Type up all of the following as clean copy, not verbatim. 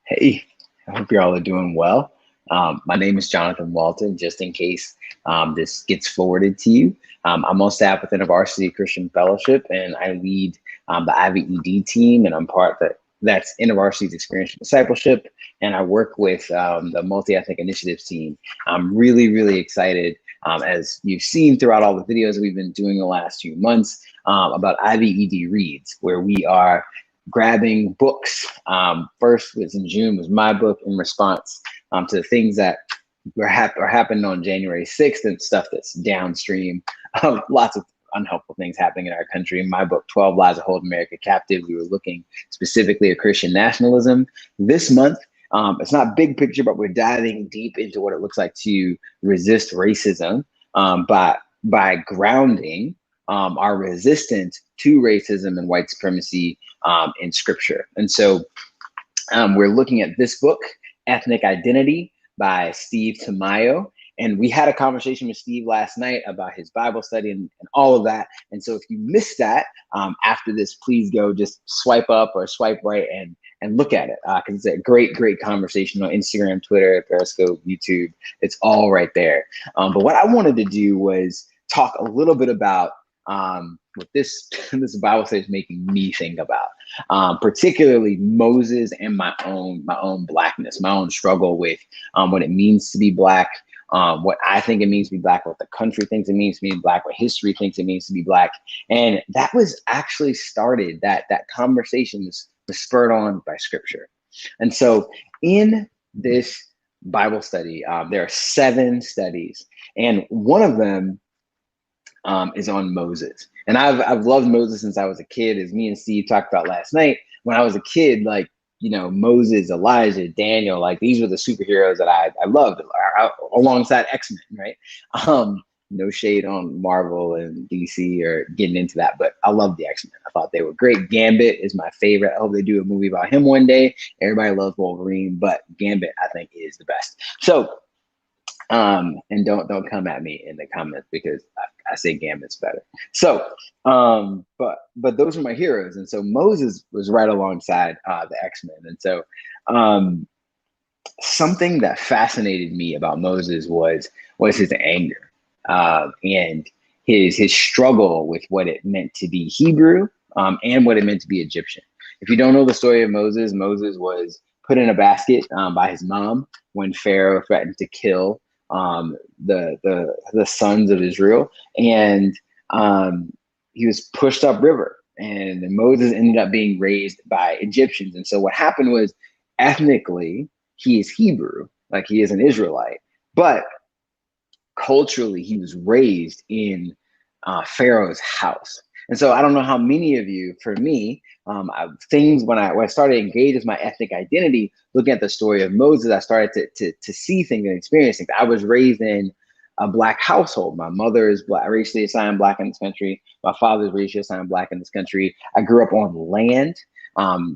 Hey, I hope you all are doing well. My name is Jonathan Walton, just in case this gets forwarded to you. I'm on staff within a varsity Christian fellowship, and I lead the IVED team, and I'm part that's InterVarsity's Experiential Discipleship, and I work with the Multi-Ethnic Initiatives team. I'm really, really excited, as you've seen throughout all the videos we've been doing the last few months, about IVED Reads, where we are grabbing books. First was in June was my book in response to the things that happened on January 6th and stuff that's downstream of lots of unhelpful things happening in our country. In my book, 12 Lies That Hold America Captive, we were looking specifically at Christian nationalism. This month, it's not big picture, but we're diving deep into what it looks like to resist racism by grounding our resistance to racism and white supremacy in scripture. And so we're looking at this book, Ethnic Identity by Steve Tamayo. And we had a conversation with Steve last night about his Bible study and all of that. And so if you missed that after this, please go just swipe up or swipe right and look at it, because it's a great, great conversation on Instagram, Twitter, Periscope, YouTube. It's all right there. But what I wanted to do was talk a little bit about what this Bible study is making me think about, particularly Moses and my own blackness, my own struggle with what it means to be Black, what I think it means to be Black, what the country thinks it means to be Black, what history thinks it means to be Black. And that was actually started, that conversation was spurred on by scripture. And so in this Bible study, there are 7 studies, and one of them is on Moses. And I've loved Moses since I was a kid, as me and Steve talked about last night. When I was a kid, like, you know, Moses, Elijah, Daniel, like these were the superheroes that I loved alongside X-Men, right? No shade on Marvel and DC or getting into that, but I love the X-Men. I thought they were great. Gambit is my favorite. I hope they do a movie about him one day. Everybody loves Wolverine, but Gambit, I think, is the best. So, and don't come at me in the comments because I say Gambit's better. So, but those are my heroes, and so Moses was right alongside the X-Men, and so something that fascinated me about Moses was his anger and his struggle with what it meant to be Hebrew and what it meant to be Egyptian. If you don't know the story of Moses, Moses was put in a basket by his mom when Pharaoh threatened to kill the sons of Israel, and he was pushed upriver, and Moses ended up being raised by Egyptians. And so what happened was, ethnically, he is Hebrew, like he is an Israelite, but culturally he was raised in Pharaoh's house. And so I don't know how many of you, for me, things when I started to engage with my ethnic identity, looking at the story of Moses, I started to see things and experience things. I was raised in a Black household. My mother is Black, racially assigned Black in this country. My father is racially assigned Black in this country. I grew up on land,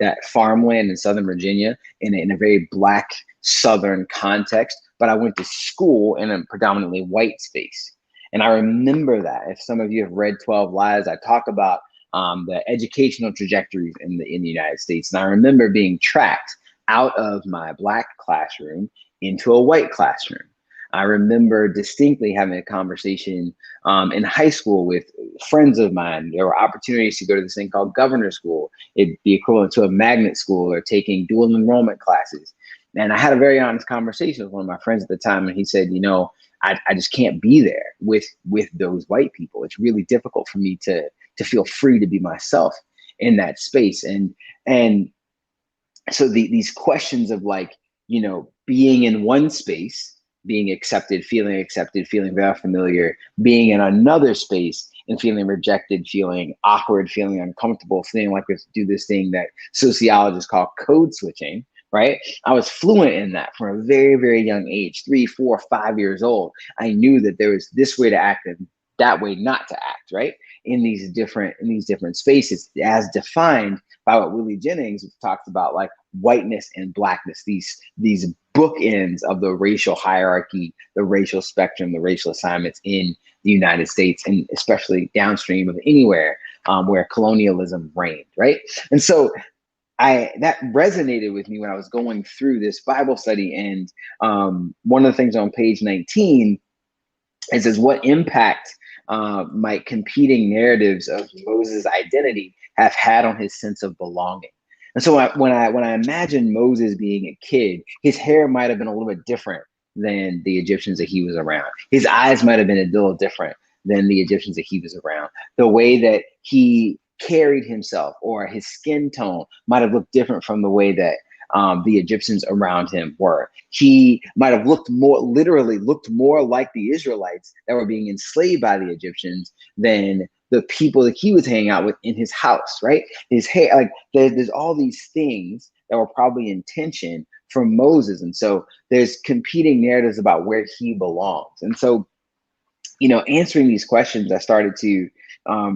that farmland in Southern Virginia, in a very Black Southern context. But I went to school in a predominantly white space. And I remember that. If some of you have read 12 Lies, I talk about the educational trajectories in the United States. And I remember being tracked out of my Black classroom into a white classroom. I remember distinctly having a conversation in high school with friends of mine. There were opportunities to go to this thing called governor school. It'd be equivalent to a magnet school or taking dual enrollment classes. And I had a very honest conversation with one of my friends at the time, and he said, you know, I just can't be there with those white people. It's really difficult for me to feel free to be myself in that space. And so these questions of, like, you know, being in one space, being accepted, feeling very familiar, being in another space and feeling rejected, feeling awkward, feeling uncomfortable, feeling like we have to do this thing that sociologists call code switching. Right? I was fluent in that from a very, very young age, 3, 4, 5 years old. I knew that there was this way to act and that way not to act, right? In these different spaces, as defined by what Willie Jennings talks about, like whiteness and Blackness, these bookends of the racial hierarchy, the racial spectrum, the racial assignments in the United States, and especially downstream of anywhere where colonialism reigned, right? And so that resonated with me when I was going through this Bible study. And one of the things on page 19, it says, what impact might competing narratives of Moses' identity have had on his sense of belonging? And so when I imagine Moses being a kid, his hair might have been a little bit different than the Egyptians that he was around. His eyes might have been a little different than the Egyptians that he was around. The way that he carried himself or his skin tone might have looked different from the way that the Egyptians around him were. He might have literally looked more like the Israelites that were being enslaved by the Egyptians than the people that he was hanging out with in his house, right? His hair, like there's all these things that were probably in tension from Moses. And so there's competing narratives about where he belongs. And so, answering these questions, I started to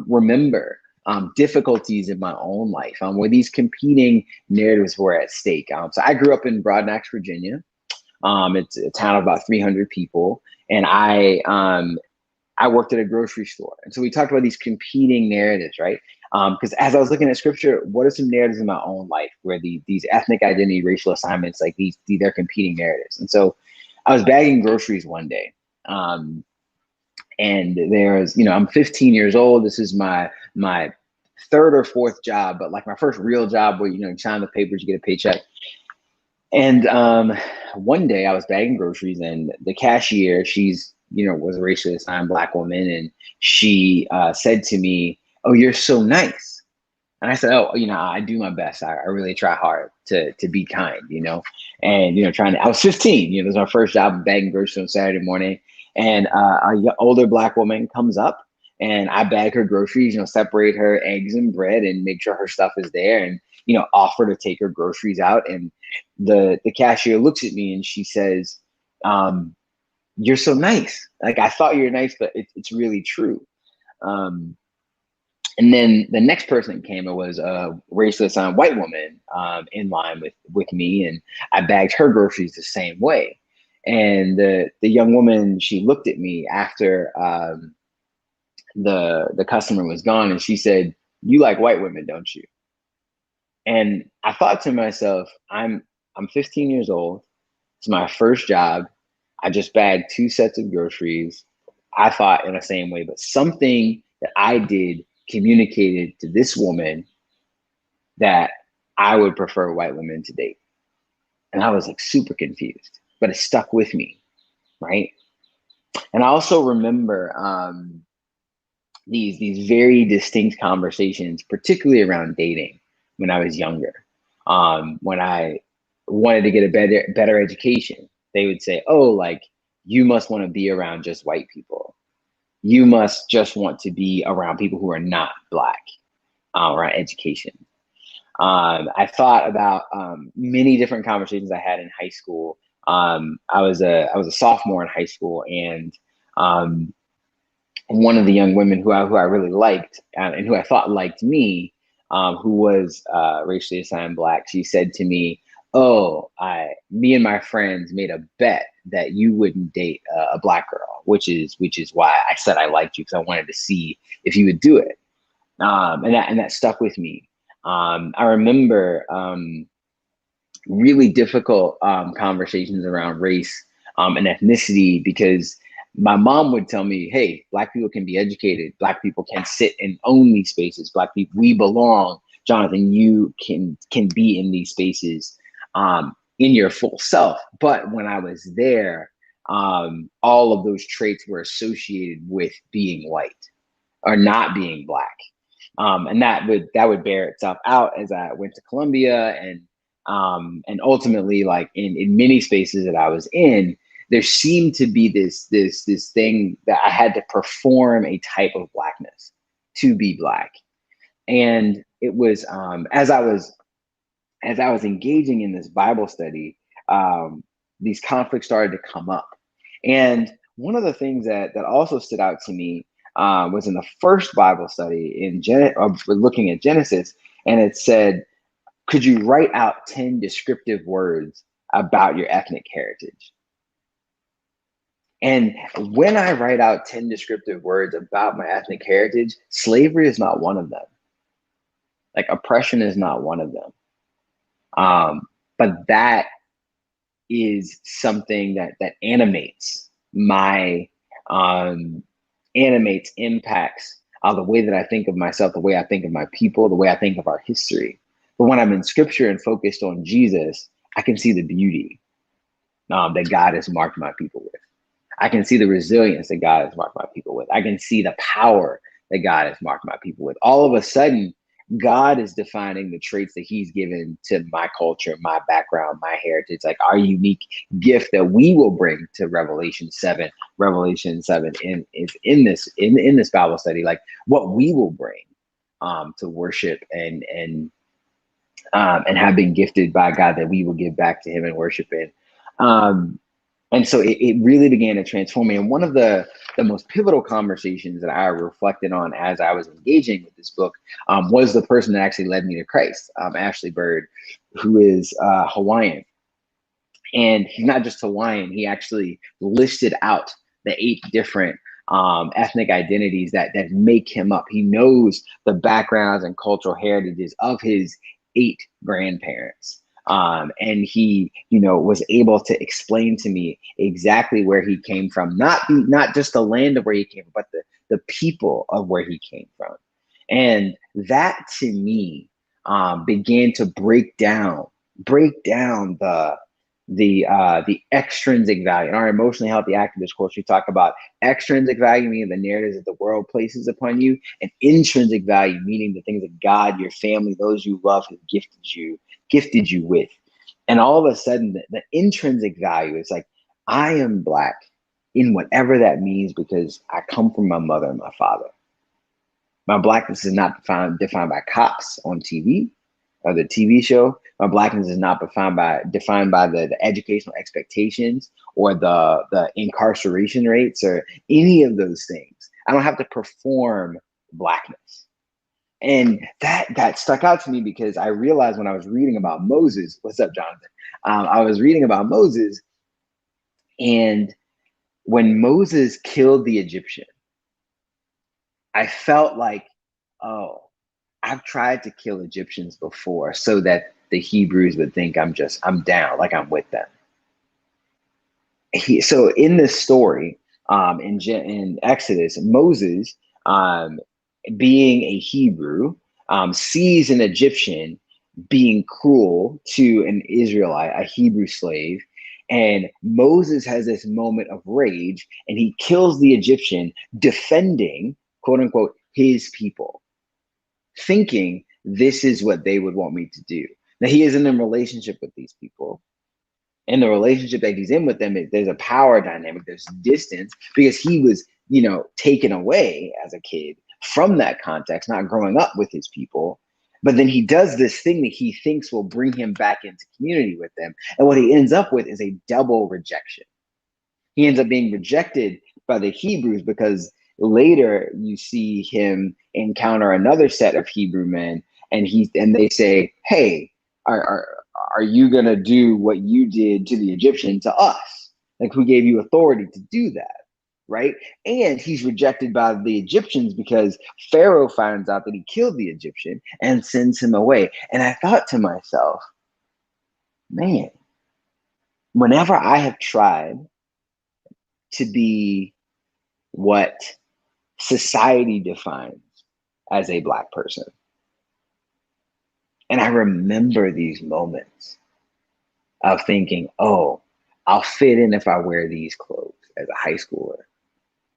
remember difficulties in my own life where these competing narratives were at stake. So I grew up in Broadnax, Virginia. It's a town of about 300 people, and I worked at a grocery store. And so we talked about these competing narratives, right? Because as I was looking at scripture, what are some narratives in my own life where these ethnic identity, racial assignments, like they're competing narratives? And so I was bagging groceries one day. And there's, I'm 15 years old. This is my third or fourth job, but like my first real job where, you sign the papers, you get a paycheck. And one day I was bagging groceries, and the cashier, she's, was a racially assigned Black woman. And she said to me, "Oh, you're so nice." And I said, "Oh, I do my best. I really try hard to be kind, and, I was 15, this was my first job bagging groceries on Saturday morning. And older Black woman comes up, and I bag her groceries, separate her eggs and bread and make sure her stuff is there, and, offer to take her groceries out. And the cashier looks at me and she says, "You're so nice. Like, I thought you were nice, but it's really true." And then the next person that came, it was a racially assigned white woman in line with me, and I bagged her groceries the same way. And the young woman, she looked at me after the customer was gone, and she said, "You like white women, don't you?" And I thought to myself, I'm 15 years old. It's my first job. I just bagged 2 sets of groceries. I thought in the same way, but something that I did communicated to this woman that I would prefer white women to date. And I was like super confused, but it stuck with me, right? And I also remember these very distinct conversations, particularly around dating when I was younger. When I wanted to get a better education, they would say, "Oh, like, you must want to be around just white people. You must just want to be around people who are not Black around education." I thought about many different conversations I had in high school. I was a sophomore in high school, and one of the young women who I really liked and who I thought liked me, who was racially assigned Black, she said to me, "Oh, me and my friends made a bet that you wouldn't date a Black girl, which is why I said I liked you, because I wanted to see if you would do it." And that stuck with me. I remember really difficult conversations around race and ethnicity, because my mom would tell me, "Hey, Black people can be educated. Black people can sit and own these spaces. Black people, we belong. Jonathan, you can be in these spaces in your full self." But when I was there, all of those traits were associated with being white or not being Black. And that would bear itself out as I went to Columbia, and ultimately, like in many spaces that I was in, there seemed to be this thing that I had to perform a type of Blackness to be Black. And it was as I was engaging in this Bible study, these conflicts started to come up. And one of the things that also stood out to me was in the first Bible study looking at Genesis, and it said, "Could you write out 10 descriptive words about your ethnic heritage?" And when I write out 10 descriptive words about my ethnic heritage, slavery is not one of them. Like, oppression is not one of them. But that is something that animates my impacts the way that I think of myself, the way I think of my people, the way I think of our history. But when I'm in scripture and focused on Jesus, I can see the beauty that God has marked my people with. I can see the resilience that God has marked my people with. I can see the power that God has marked my people with. All of a sudden, God is defining the traits that he's given to my culture, my background, my heritage, like our unique gift that we will bring to Revelation 7. Revelation 7 in this Bible study, like what we will bring to worship and have been gifted by God that we will give back to him and worship in. And so it really began to transform me. And one of the most pivotal conversations that I reflected on as I was engaging with this book was the person that actually led me to Christ, Ashley Bird, who is Hawaiian. And he's not just Hawaiian, he actually listed out the 8 different ethnic identities that make him up. He knows the backgrounds and cultural heritages of his 8 grandparents. And he, was able to explain to me exactly where he came from, not just the land of where he came from, but the people of where he came from. And that to me began to break down the extrinsic value. In our emotionally healthy activist course, we talk about extrinsic value, meaning the narratives that the world places upon you, and intrinsic value, meaning the things that God, your family, those you love have gifted you with. And all of a sudden, the intrinsic value is like, I am Black in whatever that means because I come from my mother and my father. My Blackness is not defined by cops on TV or the TV show. My Blackness is not defined by the educational expectations or the incarceration rates or any of those things. I don't have to perform Blackness. And that stuck out to me because I realized when I was reading about Moses, what's up, Jonathan? I was reading about Moses, and when Moses killed the Egyptian, I felt like, oh, I've tried to kill Egyptians before so that the Hebrews would think I'm down, like I'm with them. So in this story, in Exodus, Moses, being a Hebrew, sees an Egyptian being cruel to an Israelite, a Hebrew slave. And Moses has this moment of rage and he kills the Egyptian, defending, quote unquote, his people, thinking this is what they would want me to do. Now, he isn't in a relationship with these people. In the relationship that he's in with them, there's a power dynamic, there's distance, because he was, taken away as a kid from that context, not growing up with his people. But then he does this thing that he thinks will bring him back into community with them. And what he ends up with is a double rejection. He ends up being rejected by the Hebrews because later you see him encounter another set of Hebrew men, and they say, "Hey, are you gonna do what you did to the Egyptian to us? Like, who gave you authority to do that?" Right? And he's rejected by the Egyptians because Pharaoh finds out that he killed the Egyptian and sends him away. And I thought to myself, man, whenever I have tried to be what society defines as a Black person, and I remember these moments of thinking, oh, I'll fit in if I wear these clothes as a high schooler.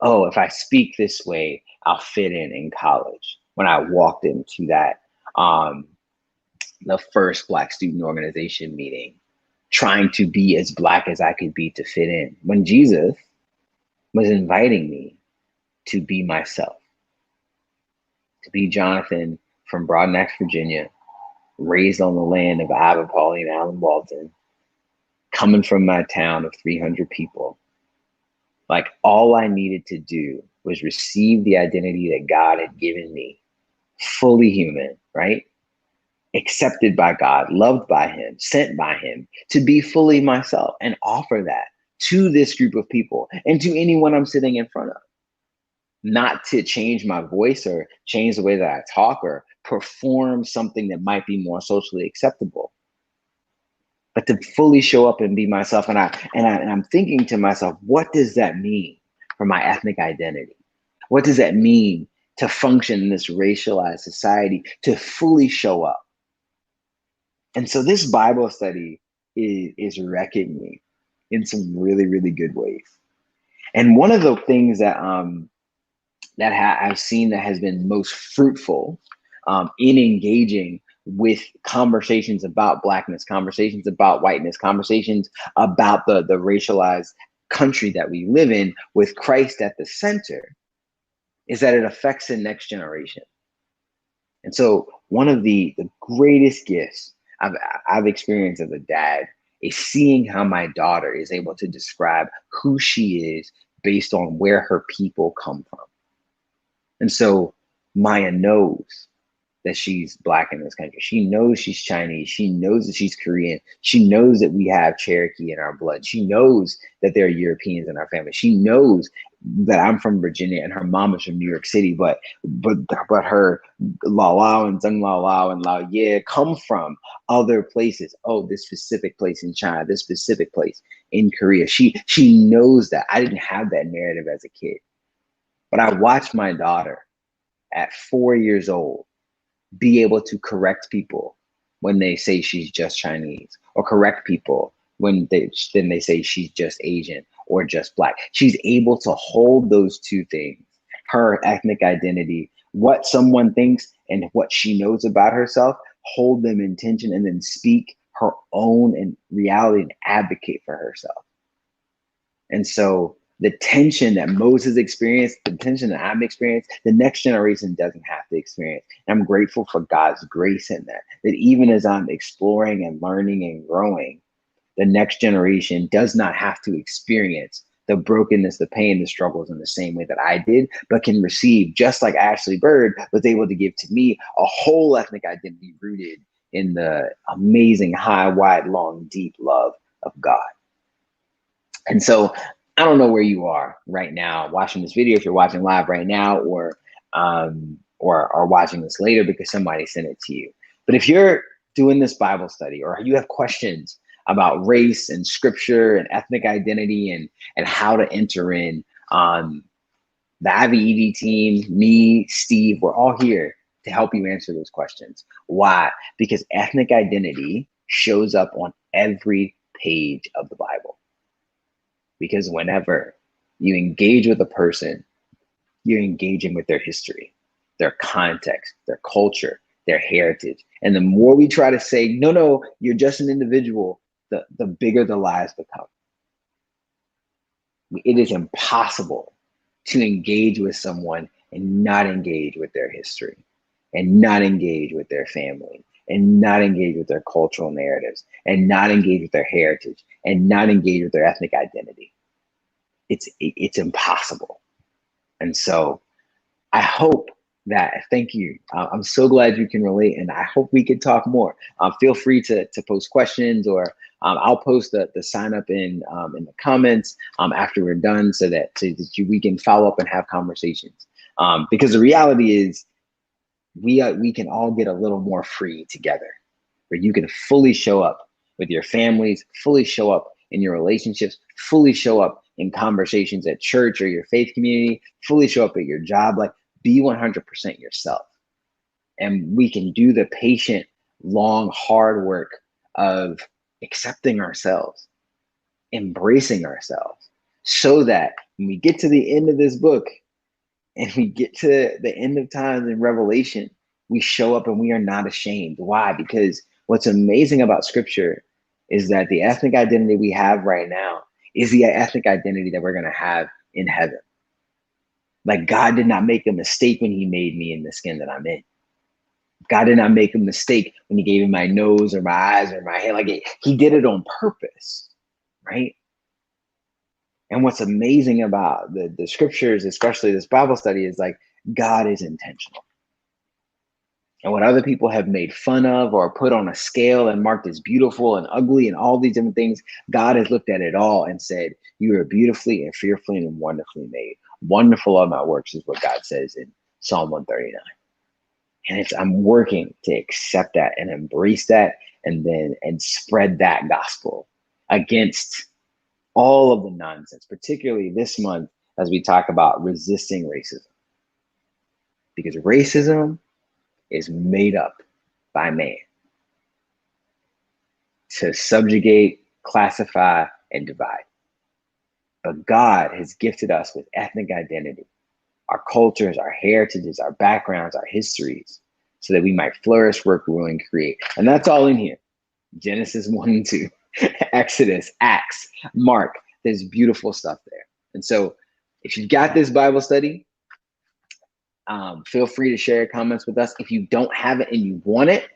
Oh, if I speak this way, I'll fit in college. When I walked into that, the first Black student organization meeting, trying to be as Black as I could be to fit in, when Jesus was inviting me to be myself, to be Jonathan from Broadneck, Virginia, raised on the land of Iva, Pauline, Allen Walton, coming from my town of 300 people. Like, all I needed to do was receive the identity that God had given me, fully human, right? Accepted by God, loved by him, sent by him, to be fully myself and offer that to this group of people and to anyone I'm sitting in front of. Not to change my voice or change the way that I talk or perform something that might be more socially acceptable, but to fully show up and be myself. And I'm thinking to myself, what does that mean for my ethnic identity? What does that mean to function in this racialized society, to fully show up? And so this Bible study is wrecking me in some really, really good ways. And one of the things that I've seen that has been most fruitful in engaging with conversations about Blackness, conversations about whiteness, conversations about the racialized country that we live in with Christ at the center, is that it affects the next generation. And so one of the greatest gifts I've experienced as a dad is seeing how my daughter is able to describe who she is based on where her people come from. And so Maya knows that she's Black in this country. She knows she's Chinese. She knows that she's Korean. She knows that we have Cherokee in our blood. She knows that there are Europeans in our family. She knows that I'm from Virginia and her mom is from New York City, but her Lao Lao and Zeng Lao Lao and Lao Ye come from other places. Oh, this specific place in China, this specific place in Korea. She knows that. I didn't have that narrative as a kid, but I watched my daughter at 4 years old be able to correct people when they say she's just Chinese, or correct people when they say she's just Asian or just Black. She's able to hold those two things, her ethnic identity, what someone thinks and what she knows about herself, hold them in tension, and then speak her own in reality and advocate for herself. And so the tension that Moses experienced, the tension that I'm experiencing, the next generation doesn't have to experience. And I'm grateful for God's grace in that even as I'm exploring and learning and growing, the next generation does not have to experience the brokenness, the pain, the struggles in the same way that I did, but can receive, just like Ashley Bird was able to give to me, a whole ethnic identity rooted in the amazing, high, wide, long, deep love of God. And so I don't know where you are right now watching this video, if you're watching live right now or watching this later because somebody sent it to you. But if you're doing this Bible study or you have questions about race and scripture and ethnic identity and how to enter in, the IVED team, me, Steve, we're all here to help you answer those questions. Why? Because ethnic identity shows up on every page of the Bible. Because whenever you engage with a person, you're engaging with their history, their context, their culture, their heritage. And the more we try to say, no, you're just an individual, the bigger the lies become. It is impossible to engage with someone and not engage with their history, and not engage with their family, and not engage with their cultural narratives, and not engage with their heritage, and not engage with their ethnic identity. It's impossible. And so I hope that, thank you. I'm so glad you can relate, and I hope we could talk more. Feel free to post questions, or I'll post the sign up in the comments after we're done, so that we can follow up and have conversations. Because the reality is, we can all get a little more free together, where you can fully show up with your families, fully show up in your relationships, fully show up in conversations at church or your faith community, fully show up at your job. Like, be 100% yourself. And we can do the patient, long, hard work of accepting ourselves, embracing ourselves, so that when we get to the end of this book and we get to the end of times in Revelation, we show up and we are not ashamed. Why? Because what's amazing about scripture is that the ethnic identity we have right now is the ethnic identity that we're going to have in heaven. Like, God did not make a mistake when he made me in the skin that I'm in. God did not make a mistake when he gave me my nose or my eyes or my hair. Like, he did it on purpose, right? And what's amazing about the scriptures, especially this Bible study, is like, God is intentional. And what other people have made fun of or put on a scale and marked as beautiful and ugly and all these different things, God has looked at it all and said, you are beautifully and fearfully and wonderfully made. Wonderful are my works is what God says in Psalm 139. And I'm working to accept that and embrace that, and spread that gospel against all of the nonsense, particularly this month as we talk about resisting racism. Because racism is made up by man to subjugate, classify, and divide. But God has gifted us with ethnic identity, our cultures, our heritages, our backgrounds, our histories, so that we might flourish, work, rule, and create. And that's all in here. Genesis 1 and 2, Exodus, Acts, Mark. There's beautiful stuff there. And so if you've got this Bible study, feel free to share your comments with us. If you don't have it and you want it,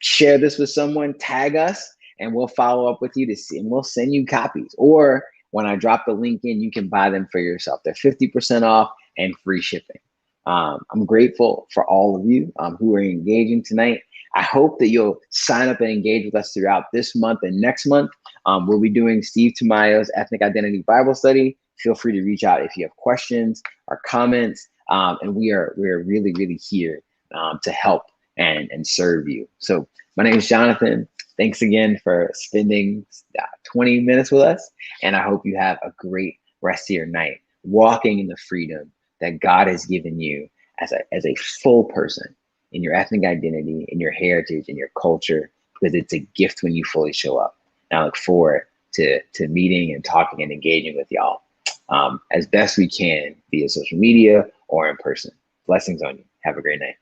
share this with someone, tag us, and we'll follow up with you to see, and we'll send you copies. Or when I drop the link in, you can buy them for yourself. They're 50% off and free shipping. I'm grateful for all of you who are engaging tonight. I hope that you'll sign up and engage with us throughout this month and next month. We'll be doing Steve Tamayo's Ethnic Identity Bible Study. Feel free to reach out if you have questions or comments. And we are really, really here to help and serve you. So my name is Jonathan. Thanks again for spending 20 minutes with us. And I hope you have a great rest of your night, walking in the freedom that God has given you as a full person in your ethnic identity, in your heritage, in your culture, because it's a gift when you fully show up. And I look forward to meeting and talking and engaging with y'all as best we can via social media or in person. Blessings on you. Have a great night.